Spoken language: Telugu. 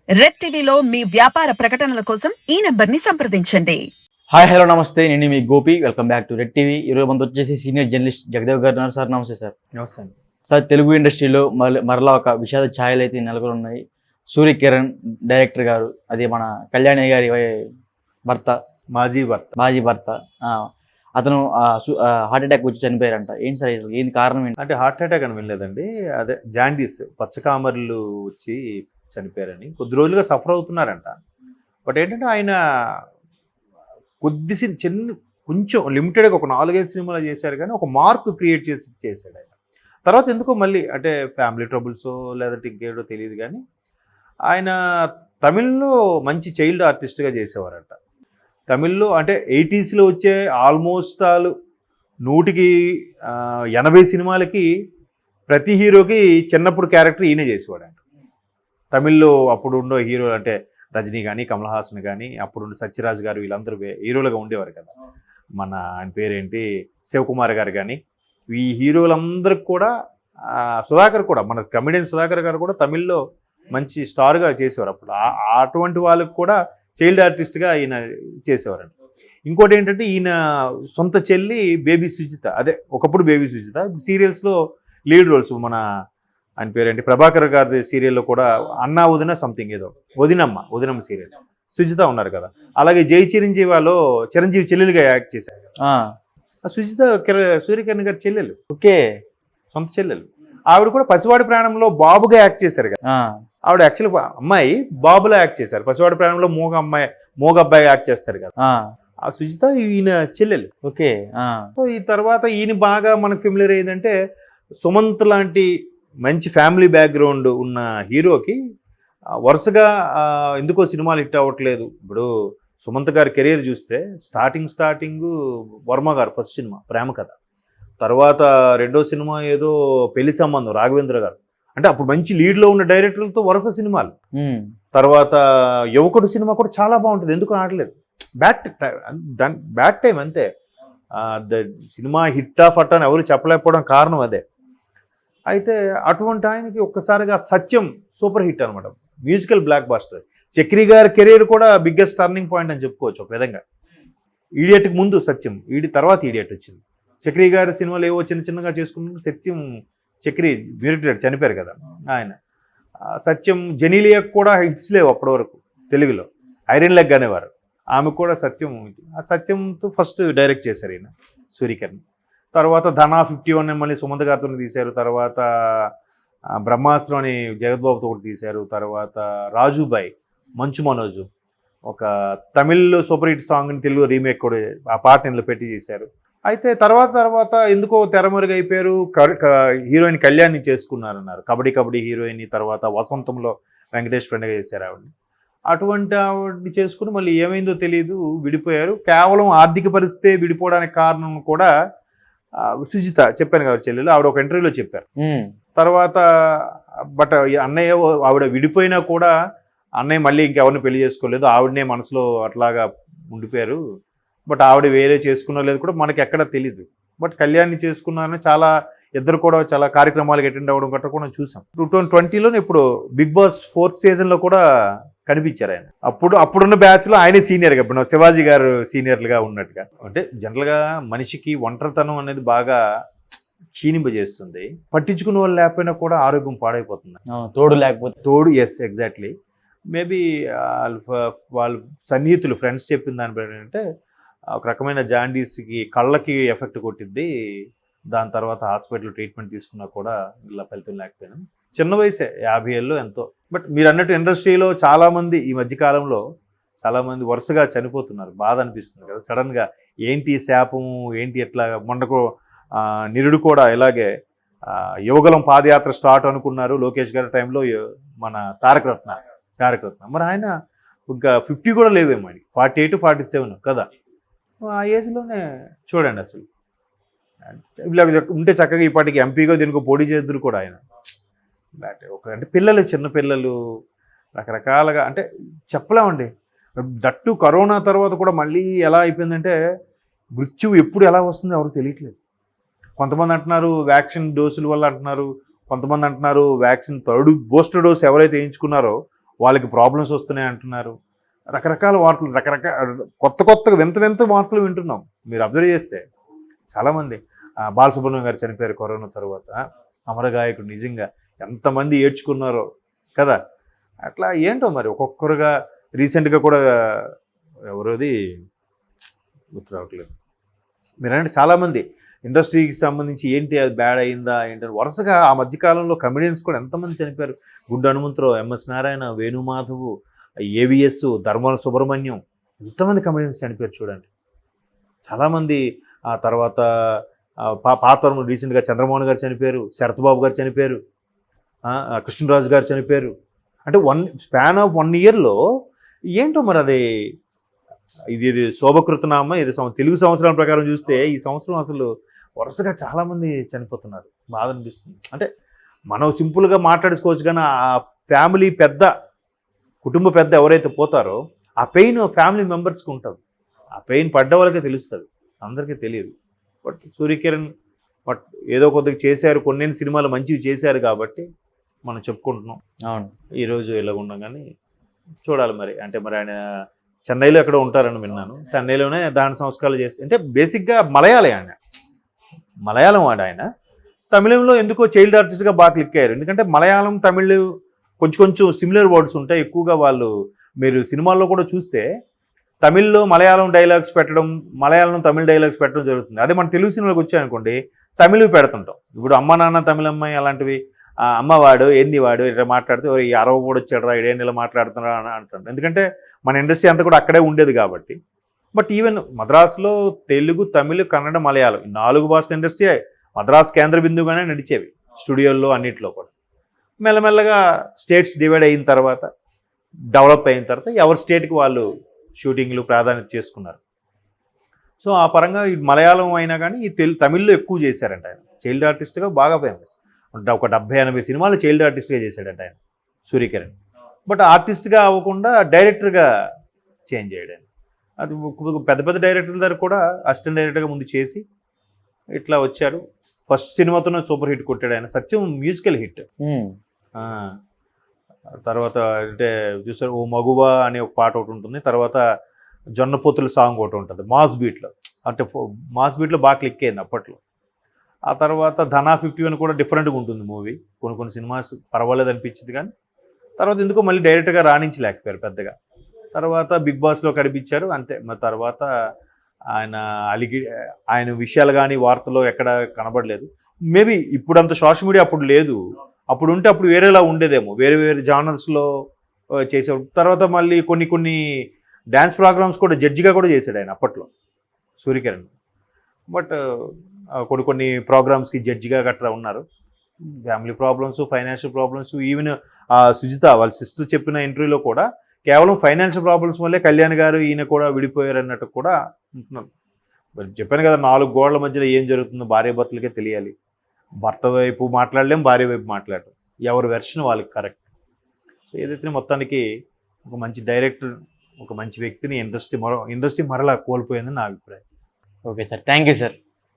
రెడ్ టీవీలో మీ వ్యాపార ప్రకటనల కోసం ఈ నంబర్ని సంప్రదించండి. హాయ్ హలో నమస్తే, నేను మీ Gopi. Welcome back to Red TV. ఈరోజు మనతో వచ్చేసి సీనియర్ జర్నలిస్ట్ జగదేవ్ గారు ఉన్నారు. సార్ నమస్తే. సార్ నమస్తే అండి. సార్, తెలుగు ఇండస్ట్రీలో మరలా ఒక విషాద ఛాయలు అయితే నెలకొని ఉన్నాయి. సూర్య కిరణ్ డైరెక్టర్ గారు, అది మన కళ్యాణి గారి భర్త, మాజీ భర్త, అతను హార్ట్ అటాక్ వచ్చి చనిపోయారంట. ఏంటి సార్, ఏంటి కారణం ఏంటి? అంటే హార్ట్ అటాక్ అని వినలేదండి, అదే జాండీస్, పచ్చకామర్లు వచ్చి చనిపోయారని కొద్ది రోజులుగా సఫర్ అవుతున్నారంట. బట్ ఏంటంటే ఆయన కొంచెం లిమిటెడ్గా ఒక 4-5 సినిమాలు చేశారు, కానీ ఒక మార్క్ క్రియేట్ చేశాడు ఆయన. తర్వాత ఎందుకో మళ్ళీ అంటే ఫ్యామిలీ ట్రబుల్సో లేదంటే ఇంకేదో తెలియదు, కానీ ఆయన తమిళ్లో మంచి చైల్డ్ ఆర్టిస్ట్గా చేసేవారంట. తమిళ్లో అంటే 80sలో వచ్చే ఆల్మోస్ట్ ఆల్ 180 సినిమాలకి ప్రతి హీరోకి చిన్నప్పుడు క్యారెక్టర్ ఈయనే చేసేవాడంట. తమిళ్లో అప్పుడు ఉండే హీరోలు అంటే రజనీ కానీ, కమల్ హాసన్ కానీ, అప్పుడు సత్యరాజ్ గారు, వీళ్ళందరూ హీరోలుగా ఉండేవారు కదా. మన ఆయన పేరేంటి, శివకుమార్ గారు కానీ, ఈ హీరోలందరికి కూడా సుధాకర్ కూడా, మన కమెడియన్ సుధాకర్ గారు కూడా తమిళ్లో మంచి స్టార్గా చేసేవారు. అప్పుడు అటువంటి వాళ్ళకి కూడా చైల్డ్ ఆర్టిస్ట్గా ఈయన చేసేవారండి. ఇంకోటి ఏంటంటే ఈయన సొంత చెల్లి బేబీ సుజిత, అదే ఒకప్పుడు బేబీ సుజిత, సీరియల్స్లో లీడ్ రోల్స్, మన ఆయన పేరేంటి ప్రభాకర్ గారి సీరియల్లో కూడా అన్నా వదిన సంథింగ్ ఏదో వదినమ్మ సీరియల్ సుజిత ఉన్నారు కదా. అలాగే జై చిరంజీవిలో చిరంజీవి చెల్లెలుగా యాక్ట్ చేశారు. సుజిత సూర్యకిరణ్ గారి చెల్లెలు, ఓకే, సొంత చెల్లెలు. ఆవిడ కూడా పసివాడి ప్రాణంలో బాబుగా యాక్ట్ చేశారు కదా. ఆవిడ యాక్చువల్ అమ్మాయి బాబులో యాక్ట్ చేశారు. పసివాడి ప్రాణంలో మోగ అబ్బాయి యాక్ట్ చేస్తారు కదా. ఆ సుజిత ఈయన చెల్లెలు, ఓకే. సో ఈ తర్వాత ఈయన బాగా మనకు ఫెమిలియర్ అయిందంటే సుమంత్ లాంటి మంచి ఫ్యామిలీ బ్యాక్గ్రౌండ్ ఉన్న హీరోకి వరుసగా ఎందుకో సినిమాలు హిట్ అవ్వట్లేదు. ఇప్పుడు సుమంత్ గారి కెరీర్ చూస్తే స్టార్టింగ్ వర్మ గారు ఫస్ట్ సినిమా ప్రేమ కథ, తర్వాత రెండో సినిమా ఏదో పెళ్లి సంబంధం రాఘవేంద్ర గారు, అంటే అప్పుడు మంచి లీడ్లో ఉన్న డైరెక్టర్లతో వరుస సినిమాలు. తర్వాత యువకుడు సినిమా కూడా చాలా బాగుంటుంది, ఎందుకు ఆడలేదు, బ్యాడ్ టైం అంతే. సినిమా హిట్ ఆఫ్ అని ఎవరు చెప్పలేకపోవడం కారణం అదే. అయితే అటువంటి ఆయనకి ఒక్కసారిగా సత్యం సూపర్ హిట్ అనమాట, మ్యూజికల్ బ్లాక్ బాస్టర్. చక్రి గారి కెరీర్ కూడా బిగ్గెస్ట్ టర్నింగ్ పాయింట్ అని చెప్పుకోవచ్చు ఒక విధంగా. ఈడియట్కి ముందు సత్యం, తర్వాత ఈడియట్ వచ్చింది. చక్రి గారి సినిమాలు ఏవో చిన్నగా చేసుకున్నప్పుడు సత్యం, చక్రి మ్యూరిటెడ్ చనిపోయారు కదా ఆయన. సత్యం జెనీలియాకు కూడా హిట్స్ లేవు అప్పటి వరకు తెలుగులో, ఐరన్ లెగ్ అనేవారు. ఆమె కూడా సత్యంతో ఫస్ట్ డైరెక్ట్ చేశారు ఈయన సూర్యకిరణ్. తర్వాత ధనా 51 మళ్ళీ సుమంత్ గారితో తీశారు. తర్వాత బ్రహ్మాస్త్రం అని జగద్బాబుతో ఒకటి తీశారు. తర్వాత రాజుబాయ్, మంచు మనోజు, ఒక తమిళ్ సూపర్ హిట్ సాంగ్ని తెలుగు రీమేక్ కూడా ఆ పాటని ఇందులో పెట్టి చేశారు. అయితే తర్వాత ఎందుకో తెరమరుగు అయిపోయారు. హీరోయిన్ కళ్యాణ్ని చేసుకున్నారన్నారు, కబడ్డీ హీరోయిన్. తర్వాత వసంతంలో వెంకటేష్ ఫ్రెండ్గా చేశారు ఆవిడని. అటువంటి ఆవిడని చేసుకుని మళ్ళీ ఏమైందో తెలియదు, విడిపోయారు. కేవలం ఆర్థిక పరిస్థితే విడిపోవడానికి కారణం కూడా సుజిత, చెప్పాను కదా చెల్లెలు, ఆవిడ ఒక ఇంటర్వ్యూలో చెప్పారు. తర్వాత బట్ అన్నయ్య, ఆవిడ విడిపోయినా కూడా అన్నయ్య మళ్ళీ ఇంకెవరిని పెళ్లి చేసుకోలేదు, ఆవిడనే మనసులో అట్లాగా ఉండిపోయారు. బట్ ఆవిడ వేరే చేసుకున్నా లేదు కూడా మనకి ఎక్కడ తెలీదు. బట్ కళ్యాణ్ని చేసుకున్నారని ఇద్దరు కూడా చాలా కార్యక్రమాలకు అటెండ్ అవ్వడం గట్రా కూడా చూసాం. 2020లో ఇప్పుడు బిగ్ బాస్ 4th సీజన్లో కూడా కనిపించారు ఆయన. అప్పుడున్న బ్యాచ్లో ఆయనే సీనియర్గా, ఇప్పుడు శివాజీ గారు సీనియర్లుగా ఉన్నట్టుగా. అంటే జనరల్గా మనిషికి ఒంటరితనం అనేది బాగా క్షీణింపజేస్తుంది. పట్టించుకునే వాళ్ళు లేకపోయినా కూడా ఆరోగ్యం పాడైపోతుంది, తోడు. Yes, exactly. మేబీ వాళ్ళు సన్నిహితులు, ఫ్రెండ్స్ చెప్పిన దానిపైన అంటే ఒక రకమైన జాండీస్కి కళ్ళకి ఎఫెక్ట్ కొట్టింది. దాని తర్వాత హాస్పిటల్ ట్రీట్మెంట్ తీసుకున్నా కూడా ఇలా ఫలితం లేకపోయినా. చిన్న వయసే, 50 ఏళ్ళు ఎంతో. బట్ మీరు అన్నట్టు ఇండస్ట్రీలో చాలామంది ఈ మధ్యకాలంలో చాలామంది వరుసగా చనిపోతున్నారు. బాధ అనిపిస్తుంది కదా సడన్గా. ఏంటి శాపము, ఏంటి ఎట్లా. మొండకు నిరుడు కూడా ఇలాగే యువగలం పాదయాత్ర స్టార్ట్ అనుకున్నారు లోకేష్ గారి టైంలో, మన తారక రత్న. మరి ఆయన ఇంకా 50 కూడా లేవేమో, ఆయనకి 48, 47 కదా. ఆ ఏజ్లోనే చూడండి అసలు. ఇలా ఉంటే చక్కగా ఈ పాటికి ఎంపీగా దీనికి పోటీ చేద్దరు కూడా ఆయన. అంటే పిల్లలు, చిన్న పిల్లలు రకరకాలుగా, అంటే చెప్పలేమండి. దట్టు కరోనా తర్వాత కూడా మళ్ళీ ఎలా అయిపోయిందంటే మృత్యువు ఎప్పుడు ఎలా వస్తుందో ఎవరు తెలియట్లేదు. కొంతమంది అంటున్నారు వ్యాక్సిన్ డోసుల వల్ల అంటున్నారు, కొంతమంది అంటున్నారు వ్యాక్సిన్ బూస్టర్ డోస్ ఎవరైతే వేయించుకున్నారో వాళ్ళకి ప్రాబ్లమ్స్ వస్తున్నాయి అంటున్నారు. రకరకాల వార్తలు, కొత్తగా వింత వార్తలు వింటున్నాం. మీరు అబ్జర్వ్ చేస్తే చాలామంది బాలసుబ్రహ్మణ్యం గారు చనిపోయారు కరోనా తర్వాత. అమరగాయకుడు నిజంగా ఎంతమంది ఏడ్చుకున్నారో కదా. అట్లా ఏంటో మరి ఒక్కొక్కరుగా రీసెంట్గా కూడా ఎవరోది గుర్తు రావట్లేదు. మీరంటే చాలామంది ఇండస్ట్రీకి సంబంధించి ఏంటి అది బ్యాడ్ అయిందా ఏంటని వరుసగా ఆ మధ్యకాలంలో కమెడియన్స్ కూడా ఎంతమంది చనిపోయారు. గుడ్డు హనుమంతరావు, ఎంఎస్ నారాయణ, వేణుమాధవు, ఏవిఎస్, ధర్మాన సుబ్రహ్మణ్యం, ఎంతమంది కమెడియన్స్ చనిపోయారు చూడండి. చాలామంది ఆ తర్వాత పాతరం రీసెంట్గా చంద్రమోహన్ గారు చనిపోయారు, శరత్ బాబు గారు చనిపోయారు, కృష్ణరాజు గారు చనిపోయారు. అంటే స్పాన్ ఆఫ్ 1 ఇయర్లో ఏంటో మరి అది ఇది శోభకృతనామ ఇది తెలుగు సంవత్సరాల ప్రకారం చూస్తే ఈ సంవత్సరం అసలు వరుసగా చాలామంది చనిపోతున్నారు. బాధ అనిపిస్తుంది. అంటే మనం సింపుల్గా మాట్లాడుకోవచ్చు కానీ ఆ ఫ్యామిలీ పెద్ద, కుటుంబ పెద్ద ఎవరైతే పోతారో ఆ పెయిన్ ఫ్యామిలీ మెంబర్స్కి ఉంటుంది. ఆ పెయిన్ పడ్డ వాళ్ళకే తెలుస్తుంది, అందరికీ తెలియదు. బట్ సూర్యకిరణ్ ఏదో కొద్దిగా చేశారు, కొన్ని సినిమాలు మంచివి చేశారు కాబట్టి మనం చెప్పుకుంటున్నాం. అవును, ఈరోజు ఇలా ఉన్నాం. కానీ చూడాలి మరి. అంటే మరి ఆయన చెన్నైలో ఎక్కడ ఉంటారని విన్నాను. చెన్నైలోనే దాన సంస్కారాలు చేస్తే, అంటే బేసిక్గా మలయాళం వాడు ఆయన. తమిళంలో ఎందుకో చైల్డ్ ఆర్టిస్ట్గా బాగా క్లిక్ అయ్యారు. ఎందుకంటే మలయాళం తమిళ్ కొంచెం సిమిలర్ వర్డ్స్ ఉంటాయి ఎక్కువగా. వాళ్ళు మీరు సినిమాల్లో కూడా చూస్తే తమిళ్లో మలయాళం డైలాగ్స్ పెట్టడం, మలయాళం తమిళ డైలాగ్స్ పెట్టడం జరుగుతుంది. అదే మన తెలుగు సినిమాలకు వచ్చాయనుకోండి తమిళ్ పెడుతుంటాం. ఇప్పుడు అమ్మ నాన్న తమిళమ్మాయి అలాంటివి, అమ్మవాడు ఏంది వాడు ఇట్లా మాట్లాడితే ఈ 63 వచ్చాడు రా ఇడేంటి ఇలా మాట్లాడుతున్నా అని అంటారు. ఎందుకంటే మన ఇండస్ట్రీ అంతా కూడా అక్కడే ఉండేది కాబట్టి. బట్ ఈవెన్ మద్రాసులో తెలుగు, తమిళ్, కన్నడ, మలయాళం ఈ 4 భాషల ఇండస్ట్రీ మద్రాసు కేంద్ర బిందువుగానే నడిచేవి స్టూడియోల్లో అన్నింటిలో కూడా. మెల్లమెల్లగా స్టేట్స్ డివైడ్ అయిన తర్వాత, డెవలప్ అయిన తర్వాత ఎవరి స్టేట్కి వాళ్ళు షూటింగ్లు ప్రాధాన్యత చేసుకున్నారు. సో ఆ పరంగా ఈ మలయాళం అయినా కానీ ఈ తమిళ్లో ఎక్కువ చేశారంట ఆయన. చైల్డ్ ఆర్టిస్ట్గా బాగా ఫేమస్. ఒక 70-80 సినిమాలు చైల్డ్ ఆర్టిస్ట్గా చేశాడంట ఆయన సూర్యకిరణ్. బట్ ఆర్టిస్ట్గా అవ్వకుండా డైరెక్టర్గా చేంజ్ చేయడం. అది పెద్ద డైరెక్టర్ల దగ్గర కూడా అసిస్టెంట్ డైరెక్టర్గా ముందు చేసి ఇట్లా వచ్చారు. ఫస్ట్ సినిమాతోనే సూపర్ హిట్ కొట్టాడు ఆయన. సత్యం మ్యూజికల్ హిట్. తర్వాత అంటే చూసారు ఓ మగువా అనే ఒక పాట ఒకటి ఉంటుంది. తర్వాత జొన్నపోతుల సాంగ్ ఒకటి ఉంటుంది మాస్ బీట్లో. అంటే మాస్ బీట్లో బాగా క్లిక్ అయింది అప్పట్లో. ఆ తర్వాత ధనా 51 కూడా డిఫరెంట్గా ఉంటుంది మూవీ. కొన్ని సినిమాస్ పర్వాలేదు అనిపించింది. కానీ తర్వాత ఎందుకో మళ్ళీ డైరెక్ట్గా రాణించలేకపోయారు పెద్దగా. తర్వాత బిగ్ బాస్లో కనిపించారు అంతే. మరి తర్వాత ఆయన విషయాలు కానీ వార్తల్లో ఎక్కడ కనబడలేదు. మేబీ ఇప్పుడు అంత సోషల్ మీడియా అప్పుడు లేదు. అప్పుడు ఉంటే అప్పుడు వేరేలా ఉండేదేమో, వేరే జానర్స్లో చేసేవాడు. తర్వాత మళ్ళీ కొన్ని డ్యాన్స్ ప్రోగ్రామ్స్ కూడా జడ్జిగా కూడా చేశాడు ఆయన అప్పట్లో సూర్యకిరణ్. బట్ కొన్ని ప్రోగ్రామ్స్కి జడ్జిగా గట్రా ఉన్నారు. Family problems, financial problems. Even Sujitha వాళ్ళ సిస్టర్ చెప్పిన ఇంటర్వ్యూలో కూడా కేవలం ఫైనాన్షియల్ ప్రాబ్లమ్స్ వల్లే కళ్యాణ్ గారు ఈయన కూడా విడిపోయారు అన్నట్టు కూడా ఉంటున్నారు. చెప్పాను కదా, 4 గోడల మధ్యలో ఏం జరుగుతుందో భార్య భర్తలకే తెలియాలి. భర్త వైపు మాట్లాడలేం, భార్య వైపు మాట్లాడలేం. ఎవరి వెర్షన్ వాళ్ళకి కరెక్ట్. సో ఏదైతే మొత్తానికి ఒక మంచి డైరెక్టర్, ఒక మంచి వ్యక్తిని ఇండస్ట్రీ మరలా కోల్పోయిందని నా అభిప్రాయం. Okay sir, thank you sir.